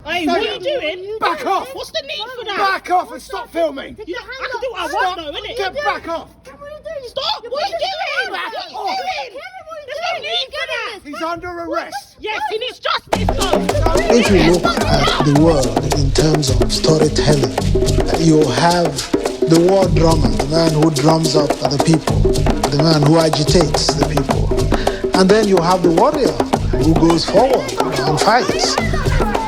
Hey, what are you doing? Back off! What's the need for that? Back off and stop filming! I can do what I want though, innit? Get back off! Stop! What are you doing? Back What off. are you doing? There's no need for that! He's under arrest! Yes, he needs justice though! If you look at the world in terms of storytelling, you have the war drummer, the man who drums up the people, the man who agitates the people. And then you have the warrior who goes forward and fights.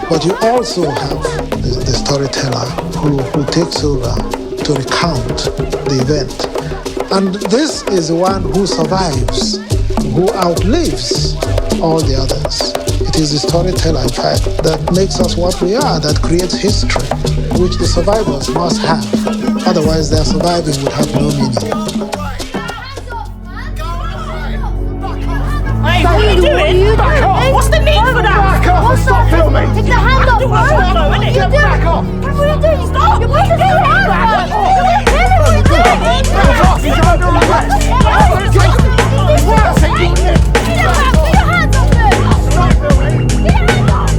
But you also have the storyteller who takes over to recount the event. And this is the one who survives, who outlives all the others. It is the storyteller, in fact, that makes us what we are, that creates history, which the survivors must have. Otherwise, their surviving would have no meaning. Hey, what are you doing? Back off! What's the need for that? Back off and stop filming! Take your hand off! I can do what I want though, innit? Get back off! What are you doing? Stop! You're putting your hand Back off! off! You're killing what you're doing! Back off! He's under arrest! What's it you did? Get your hands off him! Stop filming! Get your hands off!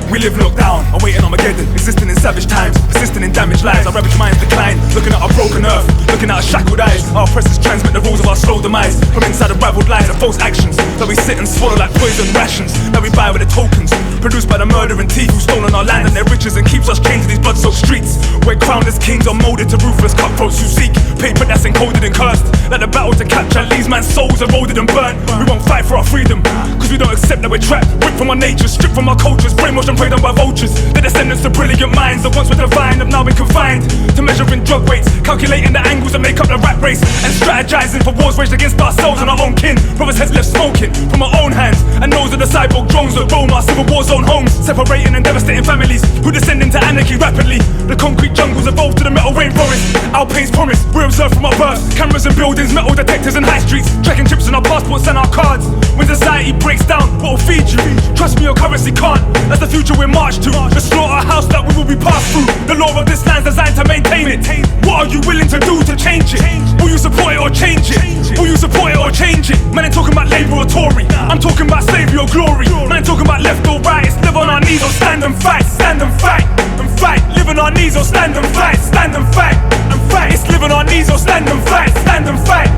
We live locked down, awaiting Armageddon, existing in savage times, persisting in damaged lives. Our ravaged minds decline, looking at our broken earth, looking at our shackled eyes. Our oppressors transmit the rules of our slow demise from inside unraveled lies and false actions that we sit and swallow like poison rations that we buy with the tokens produced by the murdering thief who's stolen our land and their riches and keeps us chained to these blood-soaked streets where crownless kings are molded to ruthless cutthroats who seek paper that's encoded and cursed. Like the battle to capture these man's souls eroded and burnt. We won't fight for our freedom cause we don't accept that we're trapped, ripped from our nature, stripped from our cultures, brainwashed and preyed on by vultures. The descendants of brilliant minds that once were divine have now been confined to measuring drug weights, calculating the angles that make up the rat race, and strategizing for wars waged against ourselves and our own kin. Brothers' heads left smoking from our own hands, and those are the cyborg drones that roam our civil war zone homes, separating and devastating families who descend into anarchy rapidly. The concrete jungles evolved to the metal rainforest. Alpane's promise, we're observed from our birth. Cameras and buildings, metal detectors and high streets, tracking chips in our passports and our cards. When society breaks down, what'll feed you? Trust me, your currency can't. That's the future we're marched to. The slaughterhouse that we will be passed through. The law of this land's designed to maintain it. What are you willing to do to change it? Will you support it or change it? Will you support it or change it? Man ain't talking about Labour or Tory, I'm talking about slavery or glory. Man ain't talking about left or right, it's live on our knees or stand and fight. Stand and fight, and fight. Live on our knees or stand and fight. Stand and fight, and fight. It's live on our knees or stand and fight. Stand and fight,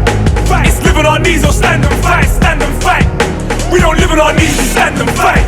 fight. It's live on our knees or stand and fight. Stand and fight. We don't live on our knees, we stand and fight.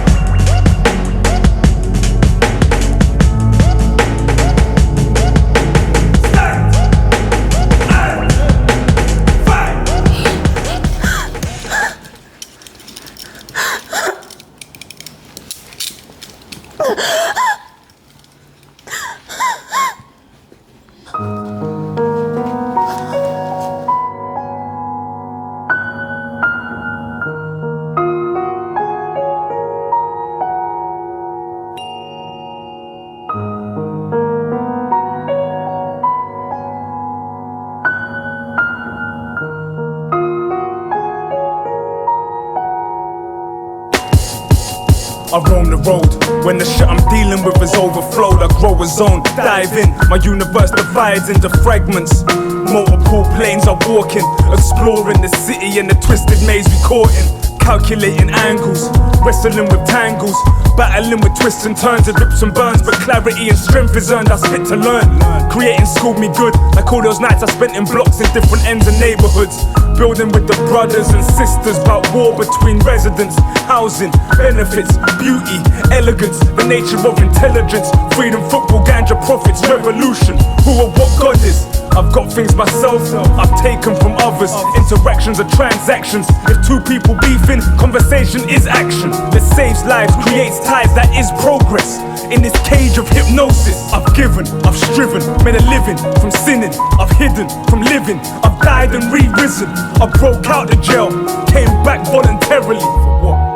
I roam the road when the shit I'm dealing with is overflowed. I grow a zone, dive in. My universe divides into fragments. Multiple planes are walking, exploring the city and the twisted maze we caught in. Calculating angles, wrestling with tangles, battling with twists and turns and rips and burns. But clarity and strength is earned, I spit to learn. Creating schooled me good, like all those nights I spent in blocks in different ends of neighborhoods. Building with the brothers and sisters, about war between residents, housing, benefits, beauty, elegance, the nature of intelligence, freedom, football, ganja, profits, revolution. Who or what God is? I've got things myself, I've taken from others. Interactions are transactions. If two people beefing, conversation is action. That saves lives, creates ties, that is progress. In this cage of hypnosis, I've given, I've striven, made a living from sinning. I've hidden from living, I've died and re-risen. I broke out of jail, came back voluntarily. For what?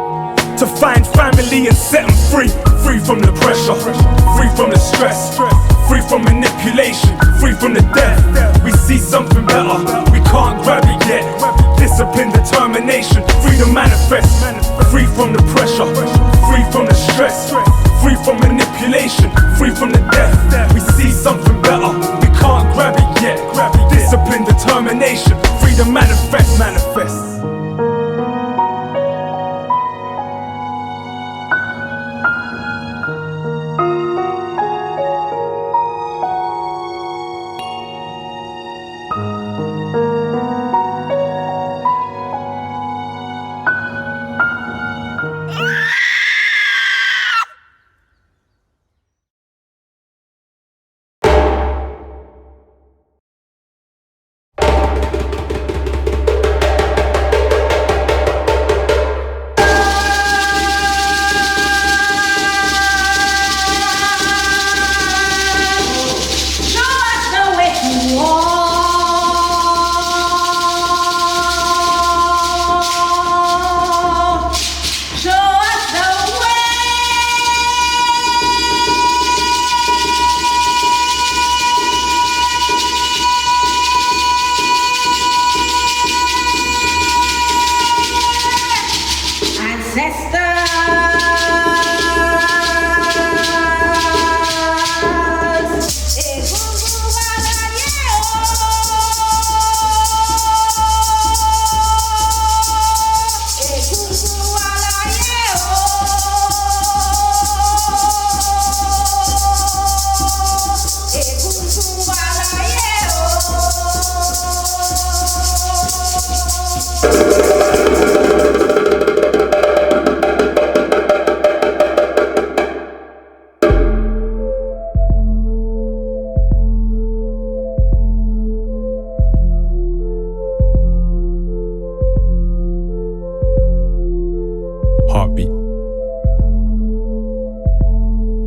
To find family and set them free. Free from the pressure, free from the stress, free from manipulation, free from the death. We see something better, we can't grab it yet. Discipline, determination, freedom manifest. Free from the pressure, free from the stress, free from manipulation.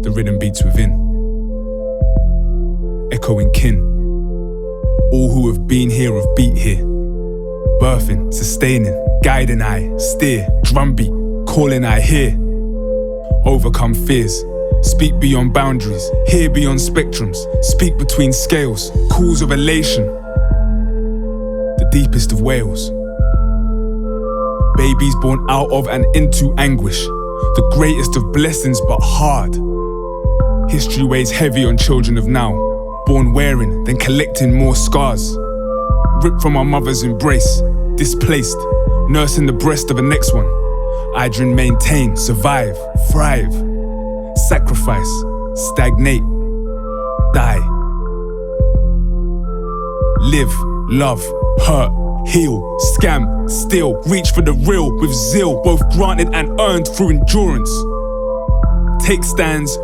the rhythm beats within, echoing kin. All who have been here have beat here. Birthing, sustaining, guiding I steer. Drumbeat, calling I hear. Overcome fears, speak beyond boundaries, hear beyond spectrums, speak between scales, calls of elation, the deepest of wails. Babies born out of and into anguish, the greatest of blessings but hard. History weighs heavy on children of now, born wearing, then collecting more scars. Ripped from our mother's embrace, displaced, nursing the breast of the next one. Idrin maintain, survive, thrive, sacrifice, stagnate, die. Live, love, hurt, heal, scam, steal, reach for the real with zeal, both granted and earned through endurance. Take stands,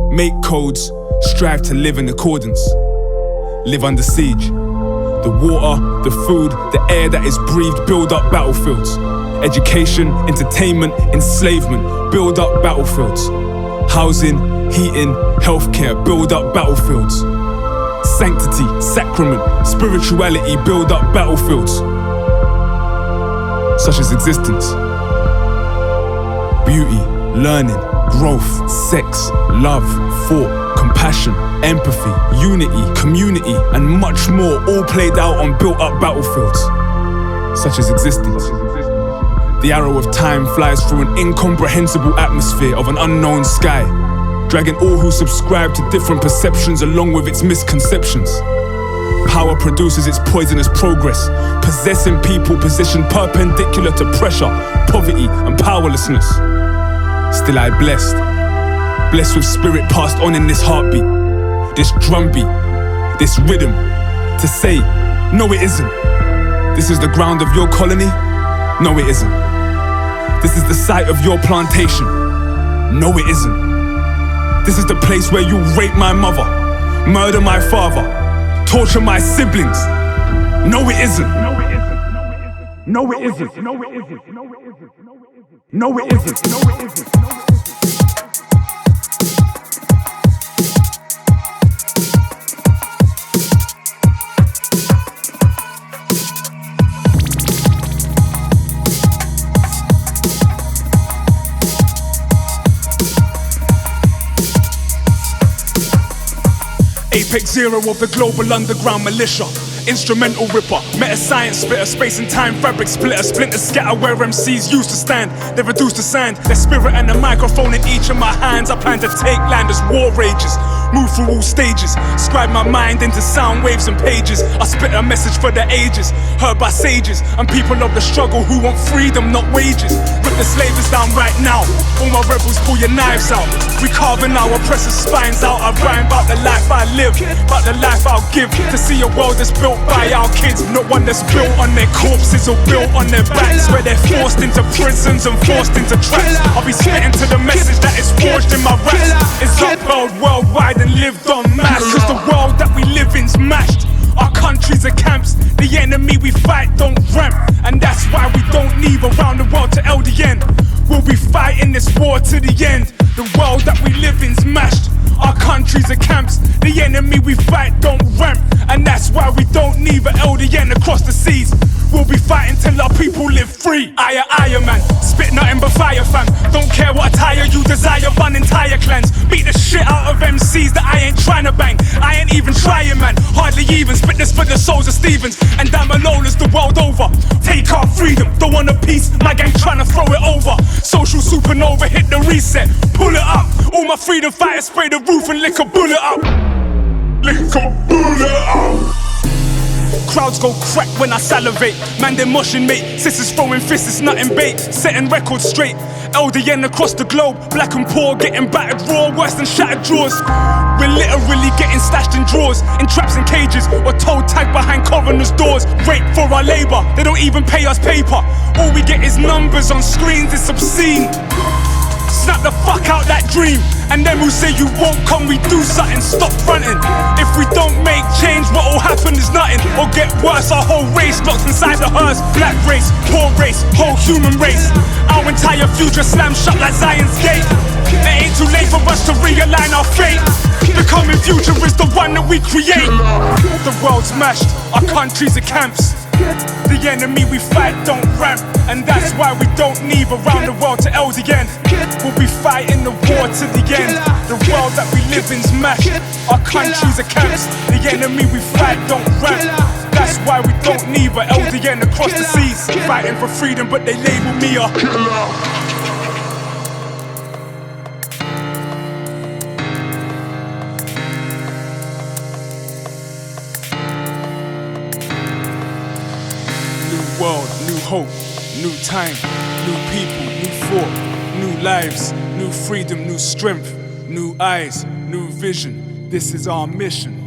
make codes, strive to live in accordance. Live under siege. The water, the food, the air that is breathed build up battlefields. Education, entertainment, enslavement build up battlefields. Housing, heating, healthcare build up battlefields. Sanctity, sacrament, spirituality build up battlefields. Such as existence, beauty, learning, growth, sex, love, thought, compassion, empathy, unity, community, and much more, all played out on built-up battlefields, such as existence. The arrow of time flies through an incomprehensible atmosphere of an unknown sky, dragging all who subscribe to different perceptions along with its misconceptions. Power produces its poisonous progress, possessing people positioned perpendicular to pressure, poverty, and powerlessness. Still I blessed with spirit passed on in this heartbeat, this drumbeat, this rhythm, to say, no it isn't. This is the ground of your colony? No it isn't. This is the site of your plantation? No it isn't. This is the place where you rape my mother, murder my father, torture my siblings? No it isn't. No it isn't. No it isn't. No it isn't. No it isn't. No it isn't. No it isn't. Apex zero of the global underground militia. Instrumental ripper, meta-science spitter, space and time fabric splitter, splinters scatter where MCs used to stand. They're reduced to sand, their spirit and a microphone in each of my hands. I plan to take land as war rages, move through all stages, scribe my mind into sound waves and pages. I spit a message for the ages, heard by sages and people of the struggle who want freedom, not wages. Rip the slavers down right now, all my rebels pull your knives out. We carving our oppressors' spines out. I rhyme about the life I live, about the life I'll give, to see a world that's built by our kids, not one that's built on their corpses or built on their backs, where they're forced into prisons and forced into traps. I'll be spitting to the message that is forged in my raps. It's upheld worldwide and lived on mass, cause the world that we live in's mashed. Our countries are camps, the enemy we fight don't ramp, and that's why we don't leave around the world to LDN. We'll be fighting this war to the end. The world that we live in's mashed. Our countries are camps, the enemy we fight don't ramp, and that's why we don't need an LDN across the seas. We'll be fighting till our people live free. Iron man, spit nothing but fire fam. Don't care what attire you desire, run entire clans. Beat the shit out of MCs that I ain't trying to bang. I ain't even trying man, hardly even. Spit this for the souls of Stevens and Damalolas the world over. Take our freedom, don't want a peace, my gang trying to throw it over. Social supernova, hit the reset, pull it up. All my freedom fighters spray the roof and lick a bullet up. Lick a bullet up. Crowds go crack when I salivate. Man, they're moshing, mate. Sisters throwing fists, it's nothing bait. Setting records straight. LDN across the globe. Black and poor, getting battered raw. Worse than shattered drawers. We're literally getting stashed in drawers, in traps and cages, or toe tagged behind coroners' doors. Rape for our labour, they don't even pay us paper. All we get is numbers on screens, it's obscene. Snap the fuck out that dream. And them who say you won't come, we do something, stop fronting. If we don't make change, what'll happen is nothing. Or get worse, our whole race locked inside the hearse. Black race, poor race, whole human race. Our entire future slammed shut like Zion's gate. It ain't too late for us to to realign our fate. The coming future is the one that we create. The world's smashed, our countries are camps. The enemy we fight don't ramp, and that's why we don't need around the world to LDN. We'll be fighting the war to the end. The world that we live in's mashed, our countries are camps. The enemy we fight don't ramp, that's why we don't need a LDN across the seas. Fighting for freedom, but they label me a killer. World, new hope, new time, new people, new thought, new lives, new freedom, new strength, new eyes, new vision. This is our mission.